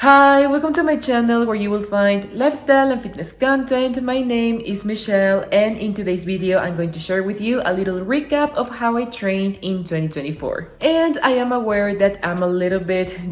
Hi, welcome to my channel where you will find lifestyle and fitness content. My name is Michelle, and in today's video I'm going to share with you a little recap of how I trained in 2024. And I am aware that I'm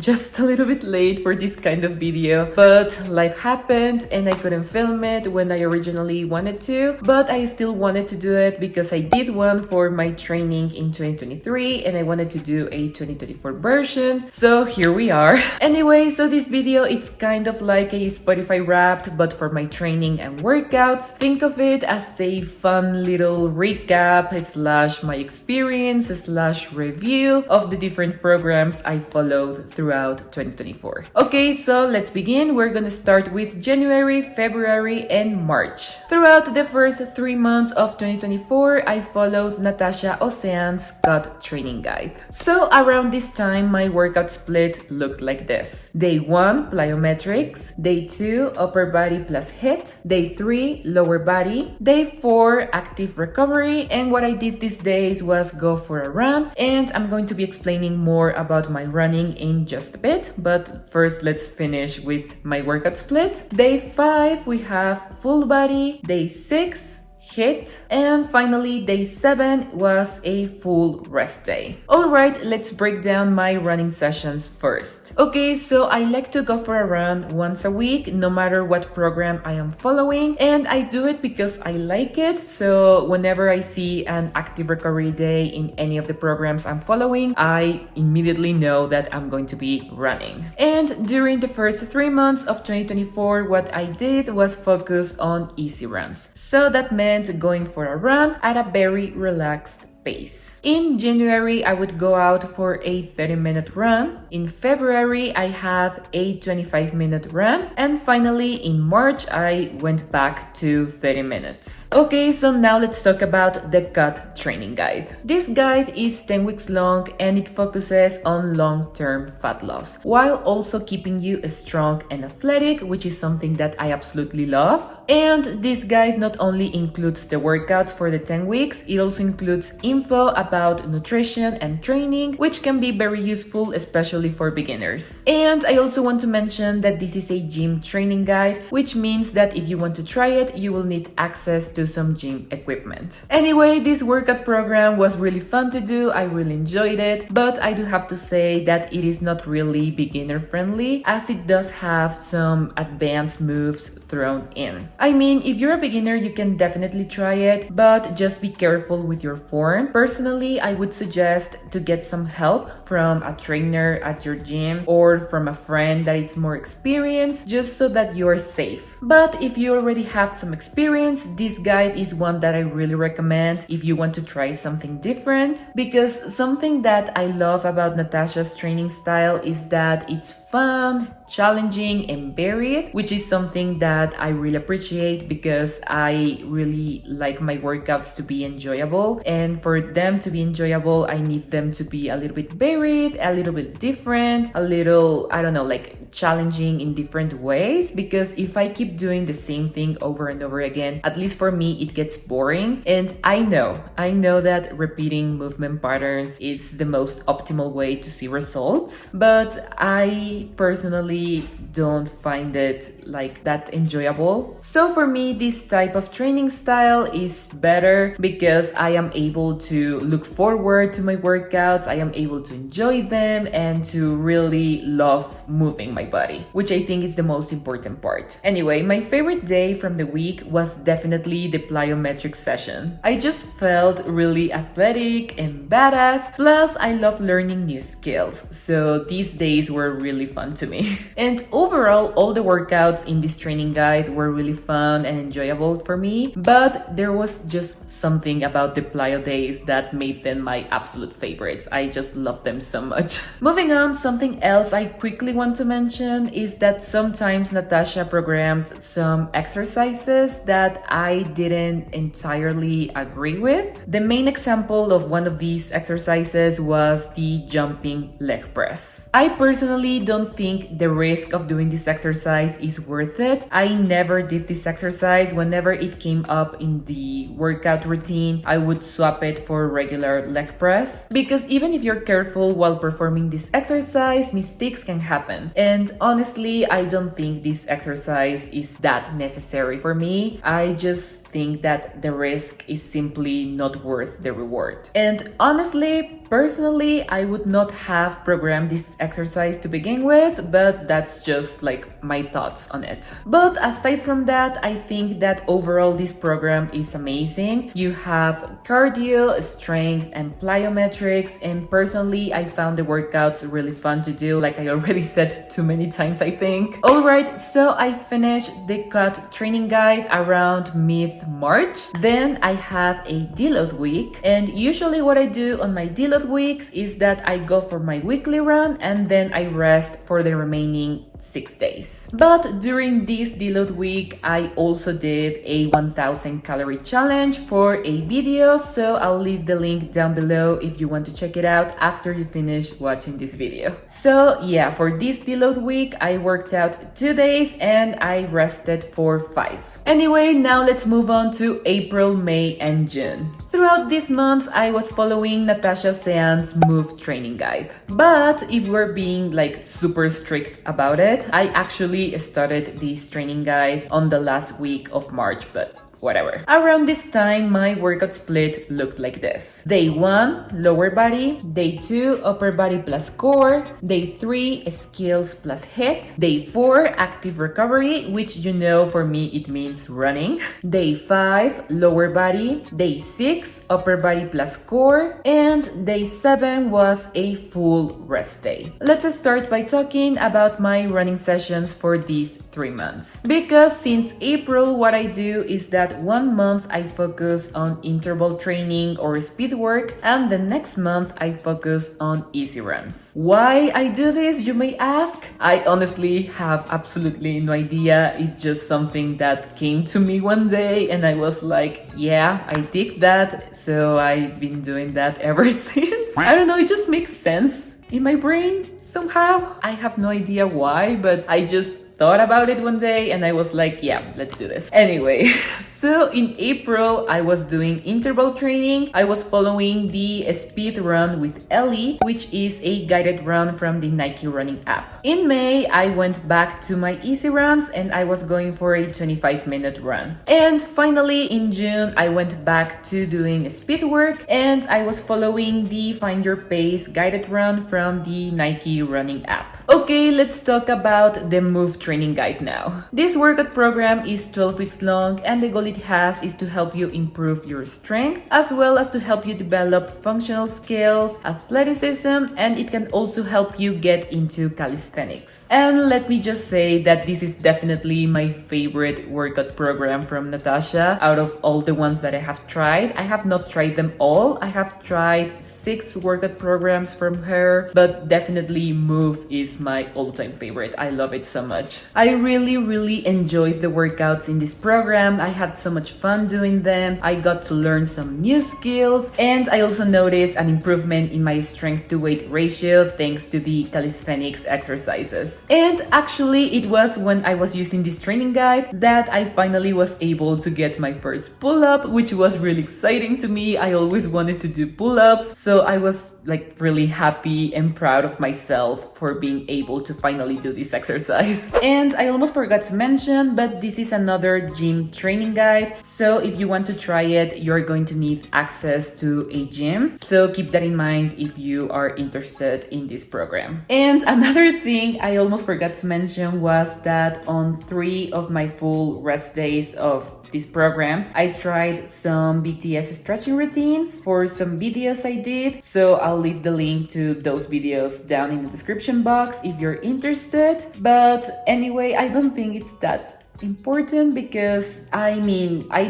just a little bit late for this kind of video, but life happened and I couldn't film it when I originally wanted to, but I still wanted to do it because I did one for my training in 2023 and I wanted to do a 2024 version. So here we are. Anyway, so this video, it's kind of like a Spotify Wrapped, but for my training and workouts. Think of it as a fun little recap slash my experience slash review of the different programs I followed throughout 2024. Okay, so let's begin. We're gonna start with January, February, and March. Throughout the first 3 months of 2024, I followed Natacha Océane's gut training guide. So around this time, my workout split looked like this. Day 1, plyometrics. Day 2, upper body plus HIIT. Day 3, lower body. Day 4, active recovery. And what I did these days was go for a run. And I'm going to be explaining more about my running in just a bit. But first, let's finish with my workout split. Day 5, we have full body. Day 6, HIIT, and finally day 7 was a full rest day. Alright, let's break down my running sessions first. Okay, so I like to go for a run once a week, no matter what program I am following, and I do it because I like it. So whenever I see an active recovery day in any of the programs I'm following, I immediately know that I'm going to be running. And during the first 3 months of 2024, what I did was focus on easy runs. So that meant going for a run at a very relaxed pace. In January, I would go out for a 30-minute run. In February, I had a 25-minute run. And finally, in March, I went back to 30 minutes. Okay, so now let's talk about the gut training guide. This guide is 10 weeks long and it focuses on long-term fat loss, while also keeping you strong and athletic, which is something that I absolutely love. And this guide not only includes the workouts for the 10 weeks, it also includes info about nutrition and training, which can be very useful, especially for beginners. And I also want to mention that this is a gym training guide, which means that if you want to try it, you will need access to some gym equipment. Anyway, this workout program was really fun to do. I really enjoyed it, but I do have to say that it is not really beginner friendly, as it does have some advanced moves thrown in. I mean, if you're a beginner, you can definitely try it, but just be careful with your form. Personally, I would suggest to get some help from a trainer at your gym or from a friend that is more experienced, just so that you're safe. But if you already have some experience, this guide is one that I really recommend if you want to try something different, because something that I love about Natacha's training style is that it's fun, challenging, and varied, which is something that I really appreciate because I really like my workouts to be enjoyable. And for them to be enjoyable, I need them to be a little bit varied, a little bit different, a little, I don't know, like challenging in different ways. Because if I keep doing the same thing over and over again, at least for me, it gets boring. And I know that repeating movement patterns is the most optimal way to see results, but I personally don't find it like that enjoyable. So for me, this type of training style is better because I am able to look forward to my workouts, I am able to enjoy them, and to really love moving my body, which I think is the most important part. Anyway, my favorite day from the week was definitely the plyometric session. I just felt really athletic and badass, plus I love learning new skills, so these days were really fun to me. And overall, all the workouts in this training guide were really fun and enjoyable for me, but there was just something about the plyo days that made them my absolute favorites. I just love them so much. Moving on, something else I quickly want to mention is that sometimes Natacha programmed some exercises that I didn't entirely agree with. The main example of one of these exercises was the jumping leg press. I personally don't think the risk of doing this exercise is worth it. I never did this exercise. Whenever it came up in the workout routine, I would swap it for regular leg press, because even if you're careful while performing this exercise, mistakes can happen. And honestly, I don't think this exercise is that necessary for me. I just think that the risk is simply not worth the reward. And honestly, personally, I would not have programmed this exercise to begin with, but that's just like my thoughts on it. But aside from that, I think that overall this program is amazing. You have cardio, strength, and plyometrics, and personally, I found the workouts really fun to do, like I already said too many times, I think. Alright, so I finished the cut training guide around mid-March. Then I have a deload week, and usually what I do on my deload weeks is that I go for my weekly run and then I rest for the remaining 6 days. But during this deload week, I also did a 1000 calorie challenge for a video, so I'll leave the link down below if you want to check it out after you finish watching this video. So yeah, for this deload week, I worked out 2 days and I rested for 5. Anyway, now let's move on to April, May, and June. Throughout these months, I was following Natacha Océane's Move training guide. But if we're being like super strict about it, I actually started this training guide on the last week of March, but whatever. Around this time, my workout split looked like this. Day 1, lower body. Day 2, upper body plus core. Day 3, skills plus HIIT. Day 4, active recovery, which you know for me it means running. Day 5, lower body. Day 6, upper body plus core. And day 7 was a full rest day. Let's start by talking about my running sessions for these 3 months. Because since April, what I do is that 1 month I focus on interval training or speed work, and the next month I focus on easy runs. Why I do this, you may ask? I honestly have absolutely no idea. It's just something that came to me one day and I was like, yeah, I dig that. So I've been doing that ever since. I don't know, it just makes sense in my brain somehow. I have no idea why, but I just thought about it one day and I was like, yeah, let's do this. Anyway, so in April, I was doing interval training. I was following the speed run with Ellie, which is a guided run from the Nike running app. In May, I went back to my easy runs and I was going for a 25-minute run. And finally, in June, I went back to doing speed work and I was following the Find Your Pace guided run from the Nike running app. Okay, let's talk about the Move training guide now. This workout program is 12 weeks long and the goal it has is to help you improve your strength as well as to help you develop functional skills, athleticism, and it can also help you get into calisthenics. And let me just say that this is definitely my favorite workout program from Natacha out of all the ones that I have tried. I have not tried them all. I have tried 6 workout programs from her, but definitely Move is my all-time favorite. I love it so much. I really enjoyed the workouts in this program. I had so much fun doing them. I got to learn some new skills and I also noticed an improvement in my strength to weight ratio thanks to the calisthenics exercises. And actually it was when I was using this training guide that I finally was able to get my first pull-up, which was really exciting to me. I always wanted to do pull-ups, so I was like really happy and proud of myself for being able to finally do this exercise. And I almost forgot to mention, but this is another gym training guide. So if you want to try it, you're going to need access to a gym. So keep that in mind if you are interested in this program. And another thing I almost forgot to mention was that on 3 of my full rest days of this program, I tried some BTS stretching routines for some videos I did, so I'll leave the link to those videos down in the description box if you're interested. But anyway, I don't think it's that important because I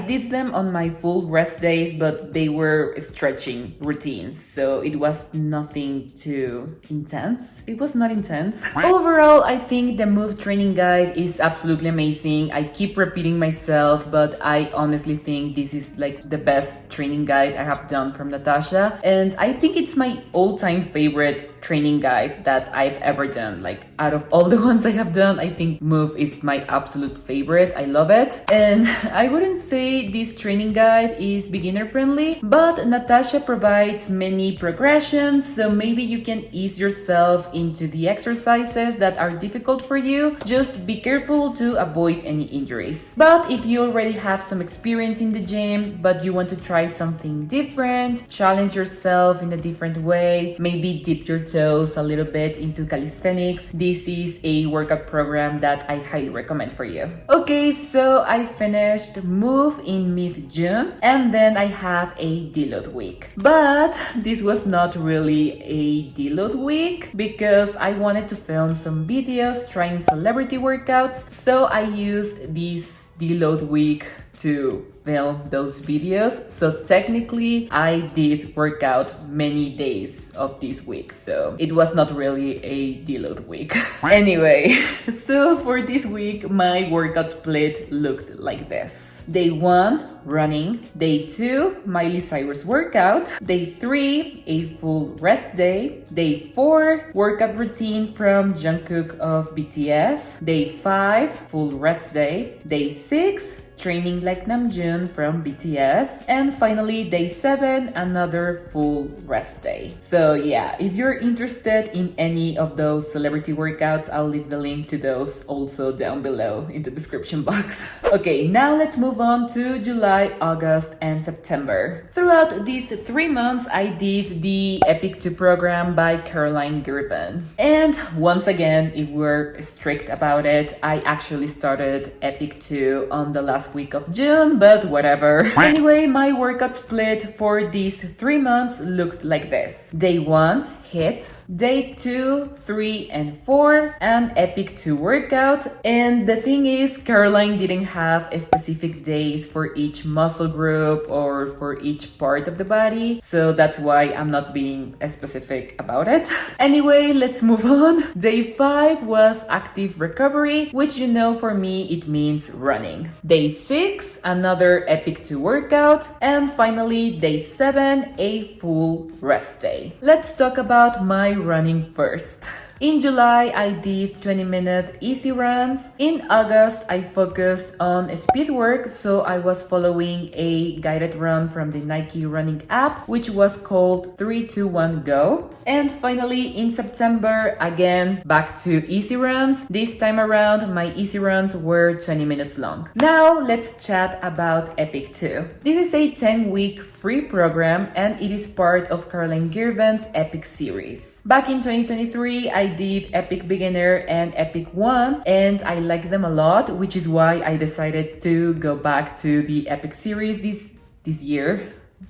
did them on my full rest days, but they were stretching routines, so it was nothing too intense. It was not intense. Overall, I think the Move training guide is absolutely amazing. I keep repeating myself, but I honestly think this is like the best training guide I have done from Natacha, and I think it's my all-time favorite training guide that I've ever done. Like, out of all the ones I have done, I think Move is my absolute favorite. I love it. And I wouldn't say this training guide is beginner friendly, but Natacha provides many progressions, so maybe you can ease yourself into the exercises that are difficult for you. Just be careful to avoid any injuries. But if you already have some experience in the gym, but you want to try something different, challenge yourself in a different way, maybe dip your toes a little bit into calisthenics, this is a workout program that I highly recommend for you. Okay, so I finished Move in mid-June, and then I have a deload week. But this was not really a deload week because I wanted to film some videos trying celebrity workouts, so I used this deload week to film those videos. So technically I did work out many days of this week, so it was not really a deload week. Anyway, so for this week my workout split looked like this. Day 1, running. Day 2, Miley Cyrus workout. Day 3, a full rest day. Day 4, workout routine from Jungkook of BTS. Day 5, full rest day. Day 6, training like Namjoon from BTS. And finally, day 7, another full rest day. So yeah, if you're interested in any of those celebrity workouts, I'll leave the link to those also down below in the description box. Okay, now let's move on to July, August, and September. Throughout these 3 months, I did the Epic 2 program by Caroline Girvan. And once again, if we're strict about it, I actually started Epic 2 on the last week of June, but whatever. Anyway, my workout split for these 3 months looked like this. Day 1, HIIT. Day 2, 3, and 4, an Epic 2 workout. And the thing is, Caroline didn't have a specific days for each muscle group or for each part of the body, so that's why I'm not being specific about it. Anyway, let's move on. Day 5 was active recovery, which you know for me it means running. Day 6, another Epic 2 workout. And finally, day 7, a full rest day. Let's talk about my running first. In July, I did 20-minute easy runs. In August, I focused on speed work, so I was following a guided run from the Nike running app, which was called 3-2-1 Go. And finally, in September, again, back to easy runs. This time around, my easy runs were 20 minutes long. Now, let's chat about Epic 2. This is a 10-week free program, and it is part of Caroline Girvan's Epic series. Back in 2023, I did Epic Beginner and Epic 1, and I like them a lot, which is why I decided to go back to the Epic series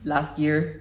last year,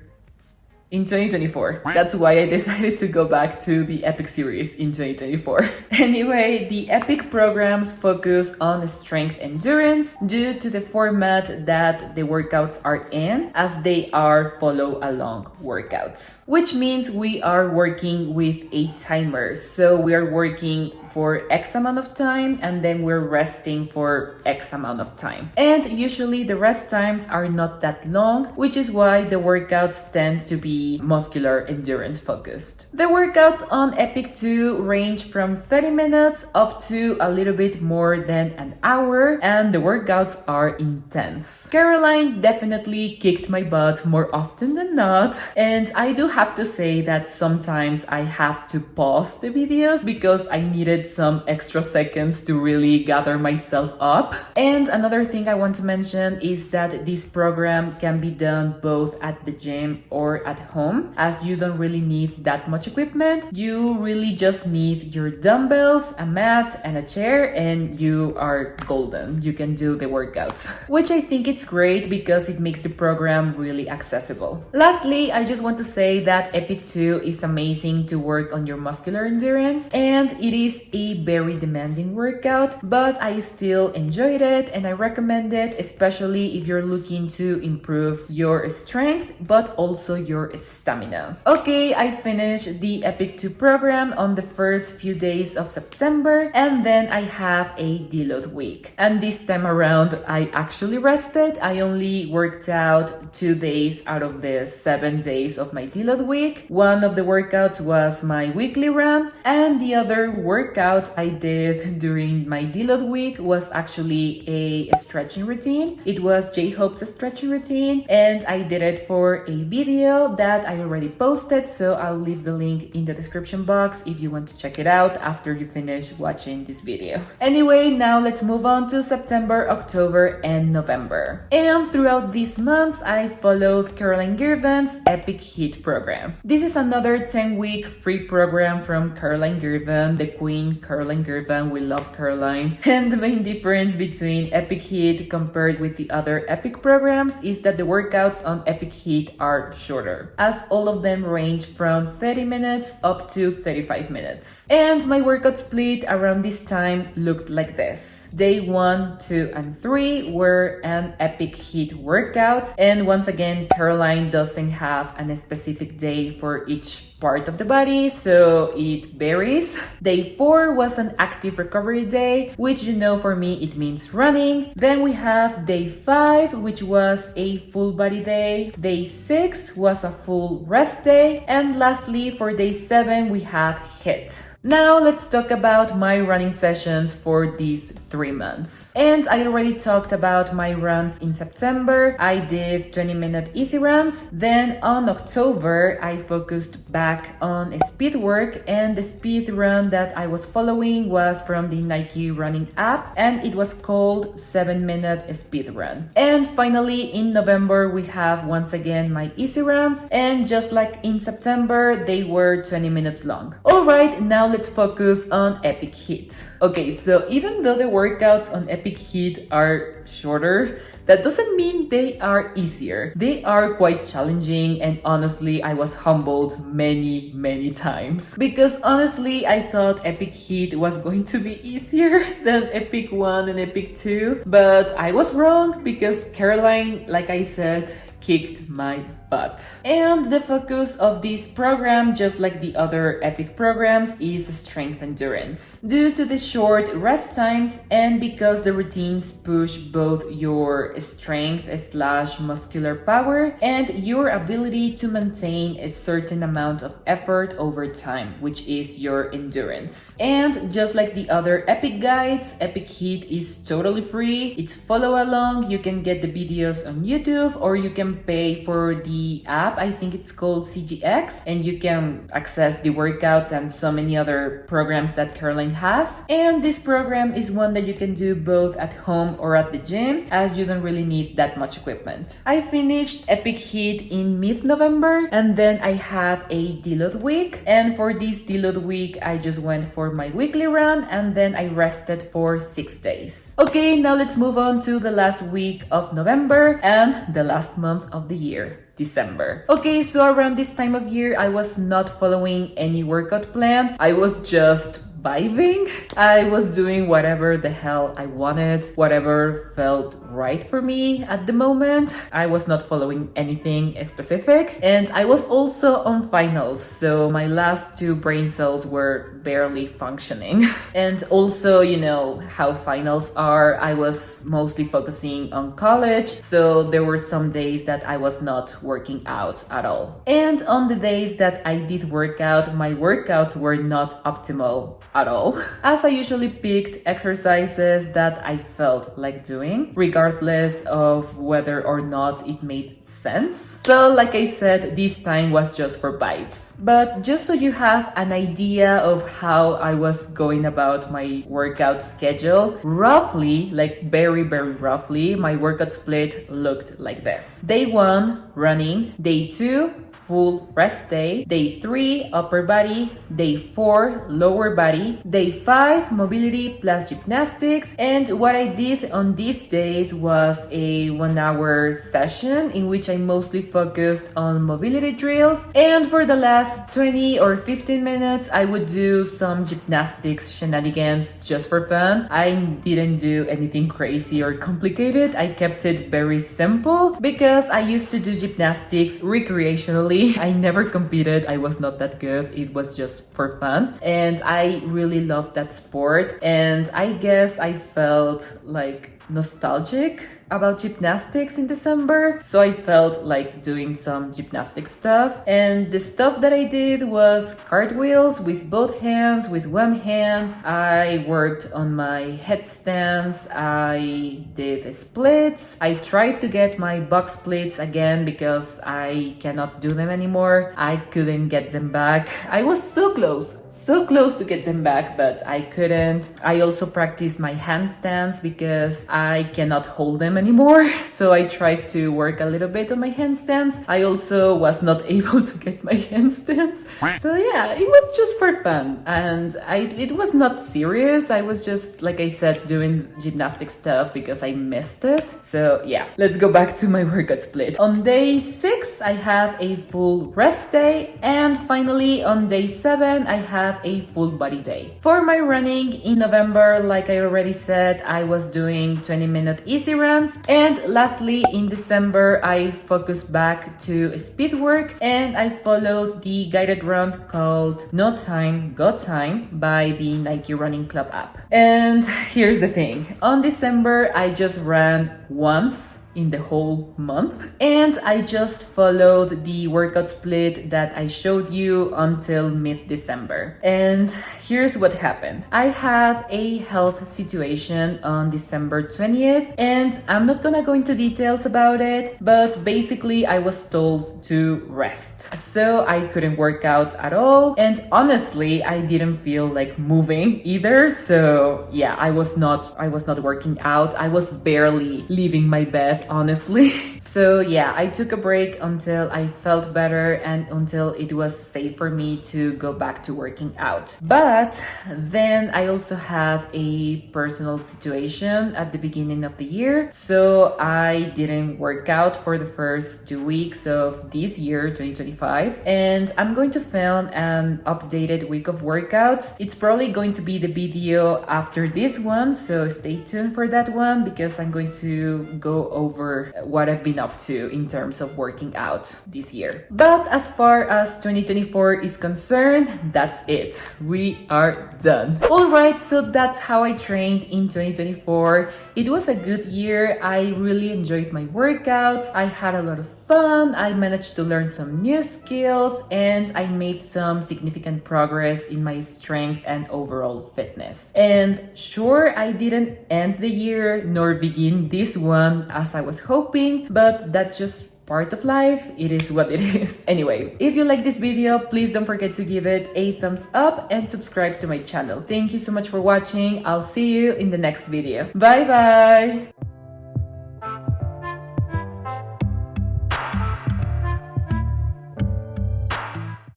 in 2024. That's why I decided to go back to the Epic series in 2024. Anyway, the Epic programs focus on strength endurance due to the format that the workouts are in, as they are follow-along workouts. Which means we are working with a timer. So we are working for X amount of time and then we're resting for X amount of time. And usually the rest times are not that long, which is why the workouts tend to be muscular endurance focused. The workouts on Epic 2 range from 30 minutes up to a little bit more than an hour, and the workouts are intense. Caroline definitely kicked my butt more often than not, and I do have to say that sometimes I have to pause the videos because I needed some extra seconds to really gather myself up. And another thing I want to mention is that this program can be done both at the gym or at home, as you don't really need that much equipment. You really just need your dumbbells, a mat, and a chair, and you are golden. You can do the workouts, which I think it's great because it makes the program really accessible. Lastly, I just want to say that Epic 2 is amazing to work on your muscular endurance, and it is a very demanding workout, but I still enjoyed it and I recommend it, especially if you're looking to improve your strength but also your stamina. Okay, I finished the Epic 2 program on the first few days of September, and then I have a deload week. And this time around, I actually rested. I only worked out 2 days out of the 7 days of my deload week. One of the workouts was my weekly run, and the other workout I did during my deload week was actually a stretching routine. It was J-Hope's stretching routine, and I did it for a video that I already posted, so I'll leave the link in the description box if you want to check it out after you finish watching this video. Anyway, now let's move on to September, October, and November. And throughout these months, I followed Caroline Girvan's Epic Heat program. This is another 10-week free program from Caroline Girvan, the queen Caroline Girvan. We love Caroline. And the main difference between Epic Heat compared with the other Epic programs is that the workouts on Epic Heat are shorter, as all of them range from 30 minutes up to 35 minutes. And my workout split around this time looked like this. Day 1, 2, and 3 were an Epic Heat workout, and once again, Caroline doesn't have a specific day for each part of the body, so it varies. Day 4 was an active recovery day, which you know for me it means running. Then we have day 5, which was a full body day. Day 6 was a full rest day, and lastly for day 7 we have HIIT. Now let's talk about my running sessions for these 3 months. And I already talked about my runs in September. I did 20-minute easy runs. Then on October, I focused back on speed work, and the speed run that I was following was from the Nike running app, and it was called 7-minute speed run. And finally in November, we have once again my easy runs, and just like in September, they were 20 minutes long. All right, now let's focus on Epic Heat. Okay, so even though the workouts on Epic Heat are shorter, that doesn't mean they are easier. They are quite challenging, and honestly, I was humbled many times. Because honestly, I thought Epic Heat was going to be easier than Epic 1 and Epic 2, but I was wrong because Caroline, like I said, kicked my butt. And the focus of this program, just like the other Epic programs, is strength endurance. Due to the short rest times and because the routines push both your strength / muscular power and your ability to maintain a certain amount of effort over time, which is your endurance. And just like the other Epic guides, Epic Heat is totally free. It's follow along. You can get the videos on YouTube, or you can pay for the app. I think it's called CGX, and you can access the workouts and so many other programs that Caroline has. And this program is one that you can do both at home or at the gym, as you don't really need that much equipment. I finished Epic Heat in mid-November, and then I had a deload week. And for this deload week, I just went for my weekly run, and then I rested for 6 days. Okay, now let's move on to the last week of November and the last month of the year, December. Okay, so around this time of year, I was not following any workout plan. I was just vibing. I was doing whatever the hell I wanted, whatever felt right for me at the moment. I was not following anything specific, and I was also on finals, so my last 2 brain cells were barely functioning. And also, you know how finals are, I was mostly focusing on college, so there were some days that I was not working out at all. And on the days that I did work out, my workouts were not optimal at all, as I usually picked exercises that I felt like doing, regardless of whether or not it made sense. So like I said, this time was just for vibes. But just so you have an idea of how I was going about my workout schedule, roughly, like very roughly, my workout split looked like this. Day 1, running. Day 2, full rest day. Day 3, upper body. Day 4, lower body. body. Day 5, mobility plus gymnastics. And what I did on these days was a 1-hour session in which I mostly focused on mobility drills. And for the last 20 or 15 minutes, I would do some gymnastics shenanigans just for fun. I didn't do anything crazy or complicated. I kept it very simple because I used to do gymnastics recreationally. I never competed. I was not that good. It was just for fun. And I really loved that sport. And I guess I felt like nostalgic about gymnastics in December, so I felt like doing some gymnastic stuff. And the stuff that I did was cartwheels with both hands, with one hand. I worked on my headstands. I did splits. I tried to get my box splits again because I cannot do them anymore. I couldn't get them back. I was so close to get them back, but I couldn't. I also practiced my handstands because I cannot hold them anymore, so I tried to work a little bit on my handstands. I also was not able to get my handstands, so yeah, it was just for fun, and it was not serious. I was just, like I said, doing gymnastic stuff because I missed it. So yeah, let's go back to my workout split. On day 6 I have a full rest day, and finally on day 7 I have a full body day. For my running in November, like I already said, I was doing 20-minute easy runs. And lastly, in December, I focused back to speed work and I followed the guided run called No Time, Go Time by the Nike Running Club app. And here's the thing. On December, I just ran once in the whole month, and I just followed the workout split that I showed you until mid-December. And here's what happened. I had a health situation on December 20th, and I'm not gonna go into details about it, but basically I was told to rest. So I couldn't work out at all, and honestly, I didn't feel like moving either. So yeah, I was not working out. I was barely leaving my bed, honestly. So yeah, I took a break until I felt better and until it was safe for me to go back to working out. But then I also had a personal situation at the beginning of the year, so I didn't work out for the first 2 weeks of this year, 2025, and I'm going to film an updated week of workouts. It's probably going to be the video after this one, so stay tuned for that one because I'm going to go over what I've been up to in terms of working out this year. But as far as 2024 is concerned, that's it. We are done. Alright, so that's how I trained in 2024. It was a good year. I really enjoyed my workouts. I had a lot of fun. I managed to learn some new skills and I made some significant progress in my strength and overall fitness. And sure, I didn't end the year nor begin this one as I was hoping, but that's just part of life. It is what it is. Anyway, if you like this video, please don't forget to give it a thumbs up and subscribe to my channel. Thank you so much for watching. I'll see you in the next video. Bye bye!